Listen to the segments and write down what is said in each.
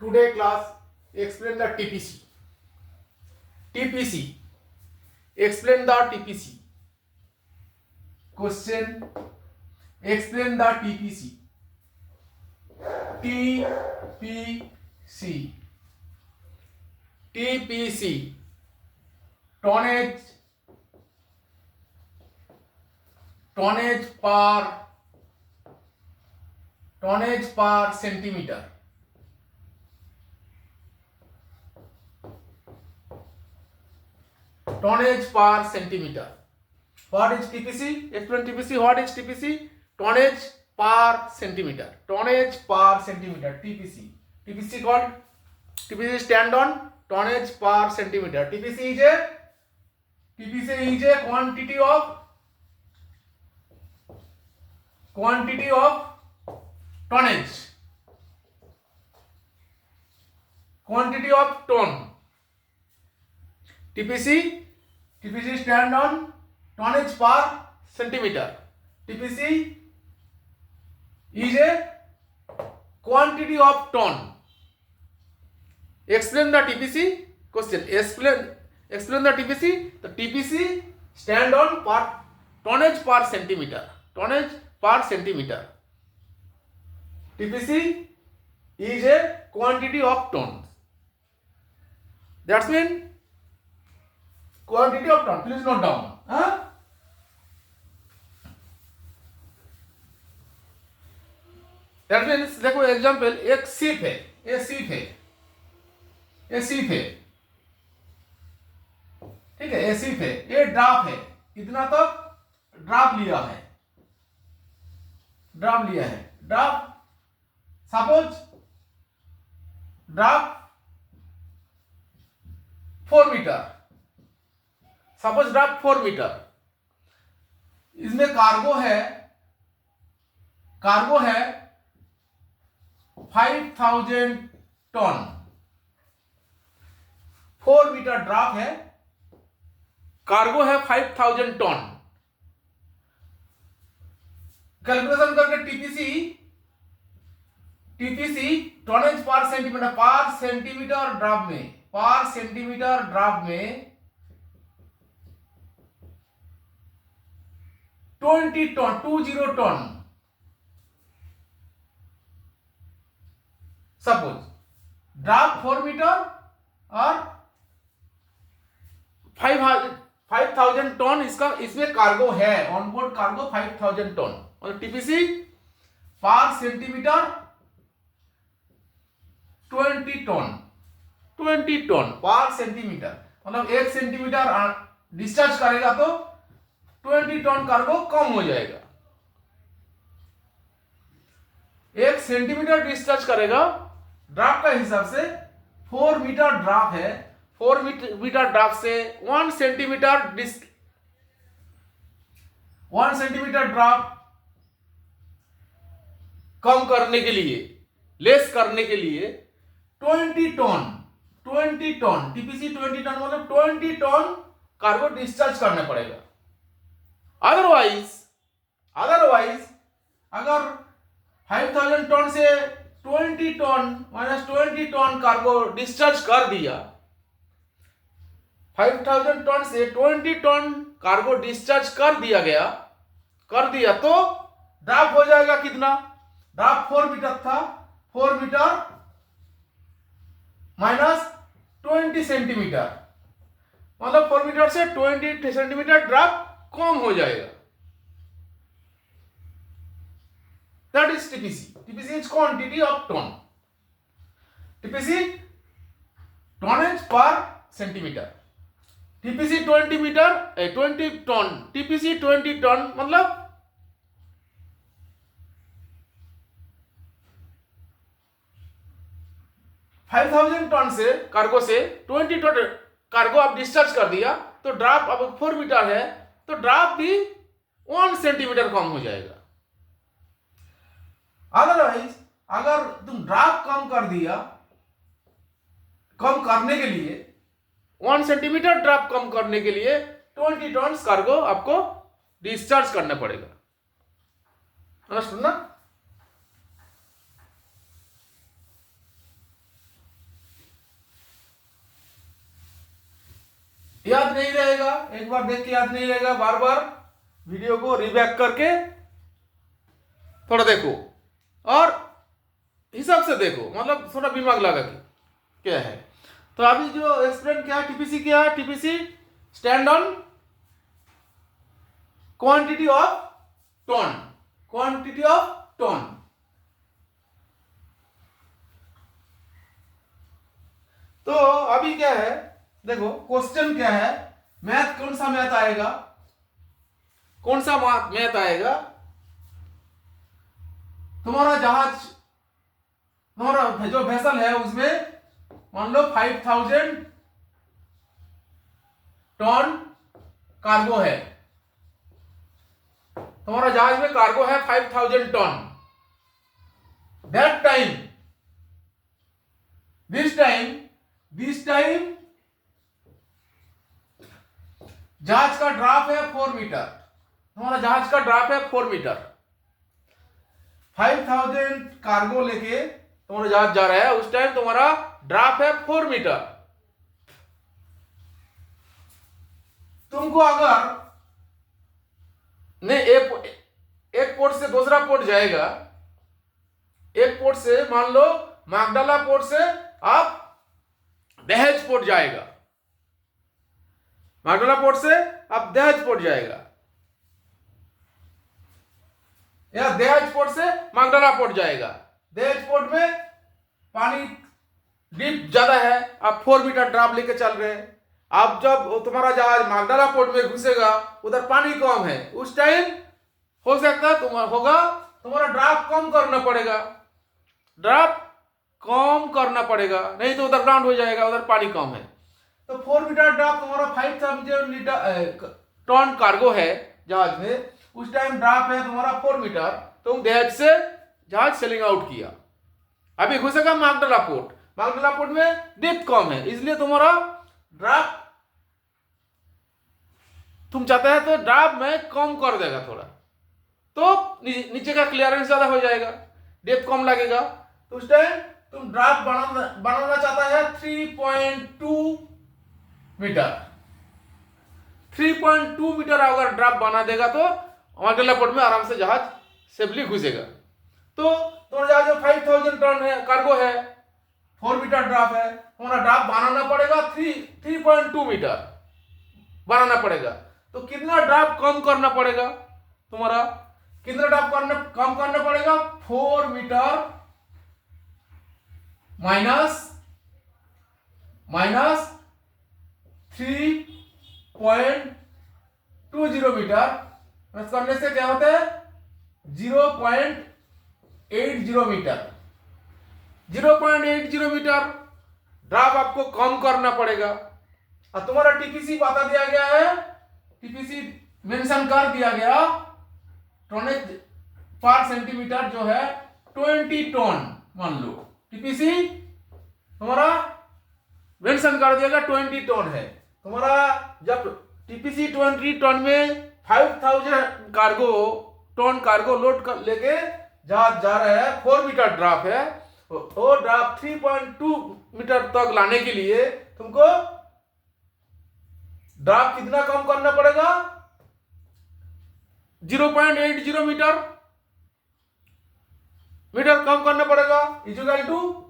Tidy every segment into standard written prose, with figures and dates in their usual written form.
Today class explain the TPC. TPC. Explain the TPC. Question. Explain the TPC. TPC. TPC. Tonnage per centimeter. Tonnage per centimeter. What is TPC? Explain TPC. What is TPC? Tonnage per centimeter. Tonnage per centimeter. TPC. TPC called. TPC stand on tonnage per centimeter. TPC is a quantity of tonnage. Quantity of ton. TPC stand on tonnage per centimeter. TPC is a quantity of ton. Explain the TPC. Question. Explain the TPC. The TPC stand on tonnage per centimeter. Tonnage per centimeter. TPC is a quantity of tons. That's mean quantity of ton. Please note down. That means देखो example एक सीप है, ठीक है, ये सीप है, ये ड्राफ है, इतना तक ड्राफ लिया है, ड्राफ सपोज ड्राफ 4 मीटर, इसमें कार्गो है 5000 टन। 4 मीटर ड्राफ्ट है, कार्गो है 5000 टन। कैलकुलेशन करके टीपीसी टनेज पर सेंटीमीटर ड्राफ्ट में 20 टन सपोज ड्राफ्ट 4 मीटर और 5000 टन इसमें कार्गो है, ऑनबोर्ड कार्गो 5000 टन और टीपीसी पर सेंटीमीटर 20 टन पर सेंटीमीटर, मतलब 1 सेंटीमीटर डिस्चार्ज करेगा तो 20 टन कार्गो कम हो जाएगा। 1 सेंटीमीटर डिस्चार्ज करेगा ड्राफ्ट का हिसाब से। 4 मीटर ड्राफ्ट है, 4 मीटर ड्राफ्ट से 1 सेंटीमीटर ड्राफ्ट कम करने के लिए, लेस करने के लिए 20 टन टीपीसी 20 टन मतलब 20 टन कार्गो डिस्चार्ज करना पड़ेगा। अदरवाइज अगर 5000 टन से 20 टन कार्गो डिस्चार्ज कर दिया, 5000 टन से 20 टन कार्गो डिस्चार्ज कर दिया तो ड्राफ्ट हो जाएगा कितना? ड्राफ्ट 4 मीटर था, 4 मीटर माइनस 20 सेंटीमीटर, मतलब 4 मीटर से 20 सेंटीमीटर ड्राफ्ट कम हो जाएगा। That is TPC. TPC is quantity of ton. TPC tonnage per centimeter. TPC 20 ton, TPC 20 ton मतलब 5000 टन से कार्गो से 20 टन कार्गो आप डिस्चार्ज कर दिया तो ड्राफ्ट अब 4 मीटर है तो ड्राफ्ट भी 1 सेंटीमीटर कम हो जाएगा। अदरवाइज अगर तुम ड्राफ्ट कम करने के लिए 1 सेंटीमीटर ड्राफ्ट कम करने के लिए 20 टन कार्गो आपको डिस्चार्ज करना पड़ेगा। अंडरस्टूड ना? याद नहीं रहेगा, एक बार देख के याद नहीं रहेगा, बार बार वीडियो को रीबैक करके थोड़ा देखो और हिसाब से देखो, मतलब थोड़ा दिमाग लगा कि क्या है। तो अभी जो एक्सप्लेन क्या है, टीपीसी क्या है? TPC stand on quantity of ton, quantity of ton. तो अभी क्या है, देखो क्वेश्चन क्या है, मैथ कौन सा मैथ आएगा, कौन सा मैथ आएगा? तुम्हारा जहाज, तुम्हारा जो वेसल है उसमें मान लो 5000 टन कार्गो है, तुम्हारा जहाज में कार्गो है 5000 ton. That time, this time जहाज का ड्राफ्ट है 4 मीटर, तुम्हारा जहाज का ड्राफ्ट है 4 मीटर। 5000 कार्गो लेके तुम्हारा जहाज जा रहा है, उस टाइम तुम्हारा ड्राफ्ट है 4 मीटर। तुमको अगर नहीं एक पोर्ट से दूसरा पोर्ट जाएगा, एक पोर्ट से मान लो मागडाला पोर्ट से आप दहेज पोर्ट जाएगा, मागडाला पोर्ट से आप दहेज पोर्ट जाएगा, या दहेज पोर्ट से मागडाला पोर्ट जाएगा। दहेज पोर्ट में पानी डीप ज्यादा है, आप 4 मीटर ड्राफ्ट लेके चल रहे हैं। आप जब तुम्हारा जहाज मागडाला पोर्ट में घुसेगा, उधर पानी कम है, उस टाइम हो सकता है तुम्हारा ड्राफ्ट कम करना पड़ेगा, ड्राफ्ट कम करना पड़ेगा, नहीं तो उधर ग्राउंड हो जाएगा, उधर पानी कम है। तो 4 मीटर ड्राफ्ट तुम्हारा 5000 टन कार्गो है जहाज में, उस टाइम ड्राफ्ट है तुम्हारा 4 मीटर, तुम दहेज से जहाज सेलिंग आउट किया, अभी घुसेगा मागडाला पोर्ट, मागडाला पोर्ट में डेप्थ कम है, इसलिए तुम्हारा ड्राफ्ट तुम चाहते हैं तो ड्राफ्ट में कम कर देगा थोड़ा, तो नीचे का क्लियरेंस ज्यादा हो जाएगा, डेप्थ कम लगेगा। तो उस टाइम तुम ड्राफ्ट बनाना चाहता है 3.2 मीटर, 3.2 मीटर अगर ड्राफ्ट बना देगा तो मागडाला पोर्ट में आराम से जहाज सेफली घुसेगा। तो तुम्हारा जहाज जो 5000 टन है कार्गो है, 4 मीटर ड्राफ्ट है, तुम्हारा ड्राफ्ट बनाना पड़ेगा 3.2 मीटर बनाना पड़ेगा। तो कितना ड्राफ्ट कम करना पड़ेगा, तुम्हारा कितना ड्राफ्ट कम करना पड़ेगा? 4 मीटर माइनस 3.20 मीटर करने से क्या होता है? 0.80 मीटर, 0.80 मीटर ड्राफ्ट आपको कम करना पड़ेगा। और तुम्हारा टीपीसी बता दिया गया है, टीपीसी मेंशन कर दिया गया, टनेज पर सेंटीमीटर जो है 20 टन मान लो, टीपीसी तुम्हारा मेंशन कर दिया गया 20 टन है। तुम्हारा जब टीपीसी 20 टन में 5000 टन कार्गो लोड कर लेके जहाज जा रहा है, 4 मीटर ड्राफ्ट है, तो ड्राफ्ट 3.2 मीटर तक लाने के लिए तुमको ड्राफ्ट कितना कम करना पड़ेगा? 0.80 मीटर कम करना पड़ेगा, equal to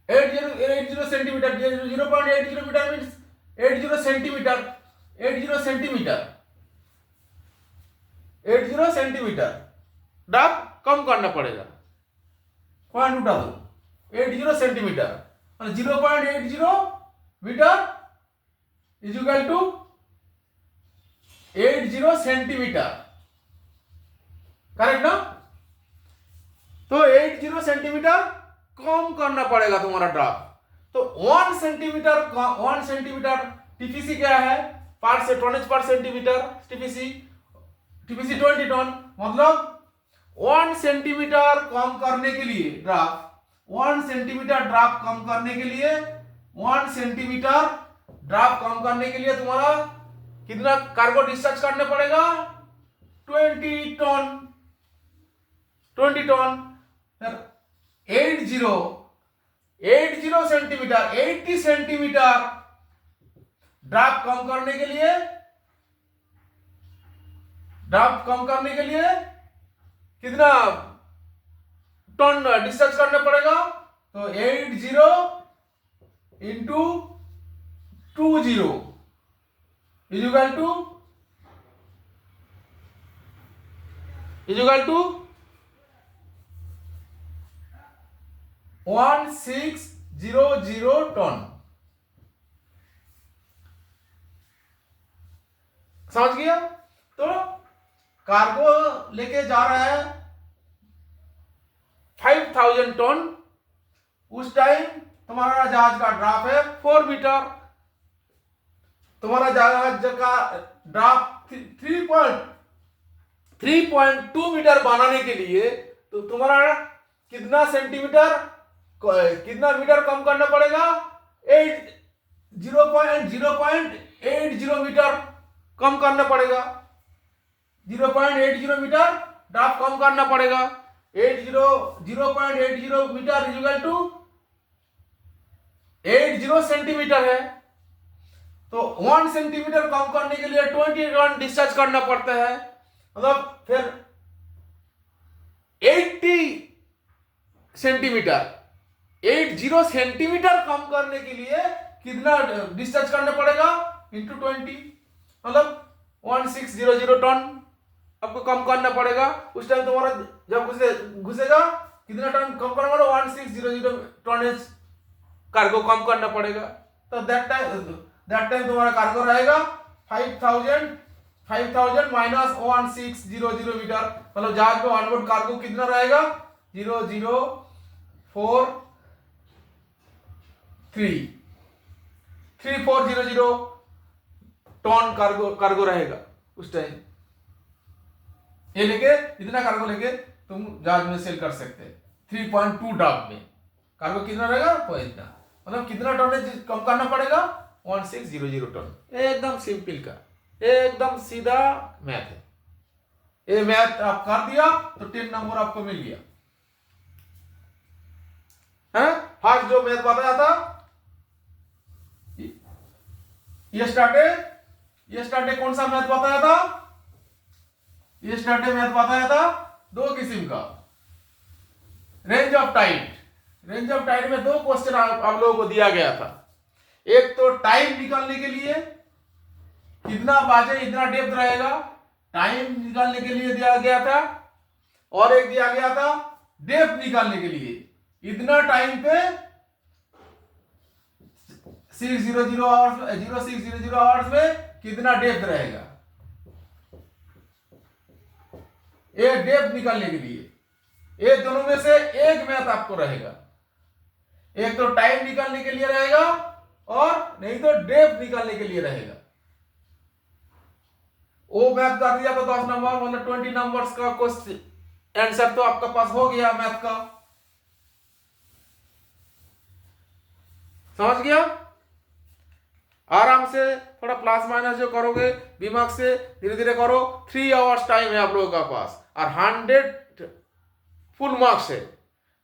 80 centimetre. 0.80 metre means 80 centimetre, 80 centimetre draft कम करना पड़ेगा। पॉइंट उठा दो, 80 centimetre 0.80 metre is equal to 80 centimetre, correct ना? तो 80 सेंटीमीटर कम करना पड़ेगा तुम्हारा ड्राफ्ट। तो 1 सेंटीमीटर टीपीसी क्या है? पार्ट से टनेज पर सेंटीमीटर, टीपीसी 20 टन, मतलब 1 सेंटीमीटर कम करने के लिए ड्राफ्ट, 1 सेंटीमीटर ड्राफ्ट कम करने के लिए, 1 सेंटीमीटर ड्राफ्ट कम करने के लिए तुम्हारा कितना कार्गो डिस्चार्ज करना पड़ेगा? 20 टन। 80 80 सेंटीमीटर, 80 सेंटीमीटर ड्रॉप कम करने के लिए, ड्रॉप कम करने के लिए कितना टन डिस्चार्ज करना पड़ेगा? तो 80 इंटू 20 इजुगल टू 1600 टन। समझ गया? तो कार्गो लेके जा रहा है 5000 टन, उस टाइम तुम्हारा जहाज का ड्राफ्ट है 4 मीटर, तुम्हारा जहाज का ड्राफ्ट 3.2 मीटर बनाने के लिए तो तुम्हारा कितना सेंटीमीटर, कितना मीटर कम करना पड़ेगा? 0.80 मीटर कम करना पड़ेगा, 0.80 मीटर ड्राफ्ट कम करना पड़ेगा। 0.80 मीटर इक्वल टू 80 सेंटीमीटर है, तो 1 सेंटीमीटर कम करने के लिए 20 टन डिस्चार्ज करना पड़ता है। मतलब फिर 80 सेंटीमीटर, 80 सेंटीमीटर कम करने के लिए कितना डिस्चार्ज करना पड़ेगा? इंटू 20, मतलब 1600 टन आपको कम करना पड़ेगा। उस टाइम तुम्हारा जब घुसेगा कितना टन कम करना पड़ेगा? 1600 टन कार्गो कम करना पड़ेगा। तो दैट टाइम तुम्हारा कार्गो रहेगा 5000 माइनस 1600 मीटर, मतलब जहाज पे ऑनबोर्ड कार्गो कितना रहेगा? 3400 टन कार्गो रहेगा उस टाइम। ये लेके इतना कार्गो लेके तुम जहाज में सेल कर सकते हैं। 3.2 ड्राफ्ट में कार्गो कितना रहेगा? तो इतना, मतलब कितना टन कम करना पड़ेगा? 1600 टन। एकदम सिंपल का, एकदम सीधा मैथ है। ये मैथ आप कर दिया तो 10 नंबर आपको मिल गया है। फर्स्ट जो मैथ बताया था ये स्टार्टे कौन सा मैथ बताया था? ये स्टार्टे मैथ बताया था 2 किस्म का। रेंज ऑफ टाइड में 2 क्वेश्चन आप लोगों को दिया गया था। एक तो टाइम निकालने के लिए कितना बाजे इतना डेप्थ रहेगा, टाइम निकालने के लिए दिया गया था, और एक दिया गया था डेप्थ निकालने के लिए इतना टाइम पे 600 आवर्स में कितना डेप्थ रहेगा। एक डेप्थ निकालने के लिए ये दोनों में से एक मैथ आपको रहेगा। एक तो टाइम निकालने के लिए रहेगा और नहीं तो डेप्थ निकालने के लिए रहेगा। वो मैथ कर दिया तो 10 नंबर, मतलब 20 नंबर्स का क्वेश्चन आंसर तो आपका पास हो गया मैथ का। समझ गया? आराम से थोड़ा प्लस माइनस जो करोगे दिमाग से धीरे धीरे करो। 3 आवर्स टाइम है आप लोगों का पास और 100 फुल मार्क्स है।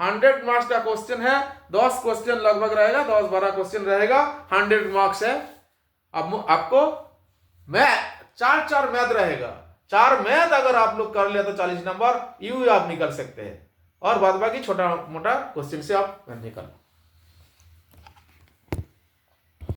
100 मार्क्स का क्वेश्चन है, 10 क्वेश्चन लगभग रहेगा, 10-12 क्वेश्चन रहेगा, 100 मार्क्स है। अब आपको मैथ 4 मैथ रहेगा। 4 मैथ अगर आप लोग कर लिया तो 40 नंबर यूं आप निकल सकते हैं, और बाद बाकी छोटा मोटा क्वेश्चन से आप निकल